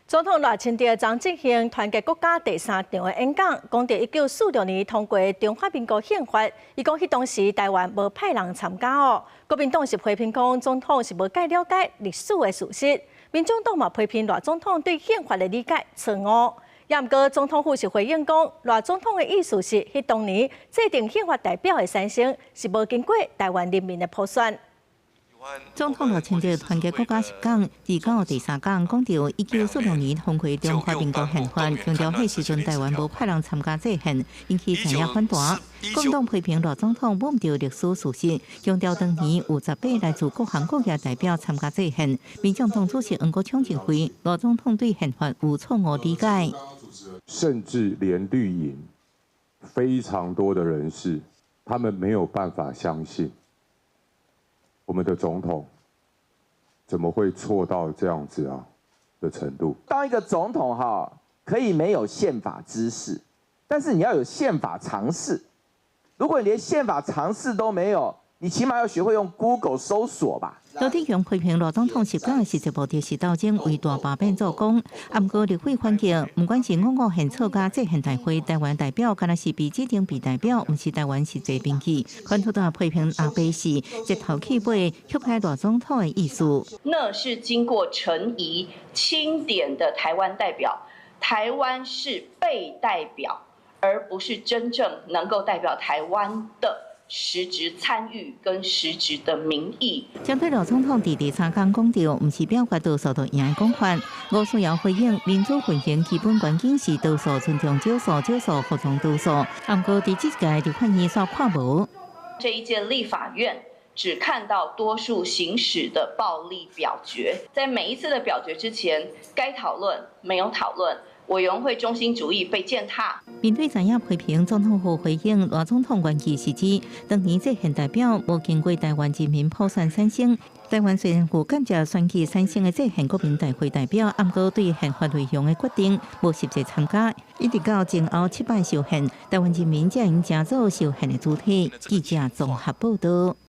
总统赖清德张进行团结国家第3场的演讲，讲到1946年通过中华民国宪法，伊讲迄当时台湾无派人参加哦。国民党是批评讲总统是无介了解历史的事实，民众党嘛批评赖总统对宪法的理解错误。也毋过总统府是回应讲，赖总统的意思是，迄当年制定宪法代表的产生是无经过台湾人民的普选。 总统赖清德团结国家10讲，第3讲讲到1946年通过中华民国宪法，强调迄时阵台湾无派人参加制宪，引起产业反弹。共党批评赖总统罔着历史事实，强调当年有18来自各行各业代表参加制宪。民进党主席黄国昌认为，赖总统对宪法有错误理解，甚至连绿营非常多的人士，他们没有办法相信。 我们的总统怎么会错到这样子的程度？当一个总统可以没有宪法知识，但是你要有宪法常识。如果你连宪法常识都没有，你起码要学会用 Google 搜索吧。罗志祥批评赖总统10讲是一部电视斗争，为大罢免做功。不过立法环境，不管是55宪草甲制宪大会，台湾代表敢若是被指定被代表，毋是台湾是坐兵器。反对党批评阿北是一头起尾，曲解赖总统的意思。那是经过陈仪钦点的台湾代表，台湾是被代表，而不是真正能够代表台湾的。 实质参与跟实质的民意，针对赖总统第3讲讲到，毋是表决多数就赢的讲法。吴思瑶回应，民主运行基本关键是多数尊重少数，少数服从多数。不过第这届立法院所看无，这一届立法院只看到多数行使的暴力表决，在每一次的表决之前，该讨论没有讨论。 委员会中心主义被践踏。面对怎样批评，总统府回应，赖总统原意是指，当年制宪代表无经过台湾人民普选产生。台湾虽然有感谢选举产生的制宪国民大会代表，不过对宪法内容的决定无实际参加，一直到前后7摆修宪，台湾人民才用正做修宪的主体。记者综合报道。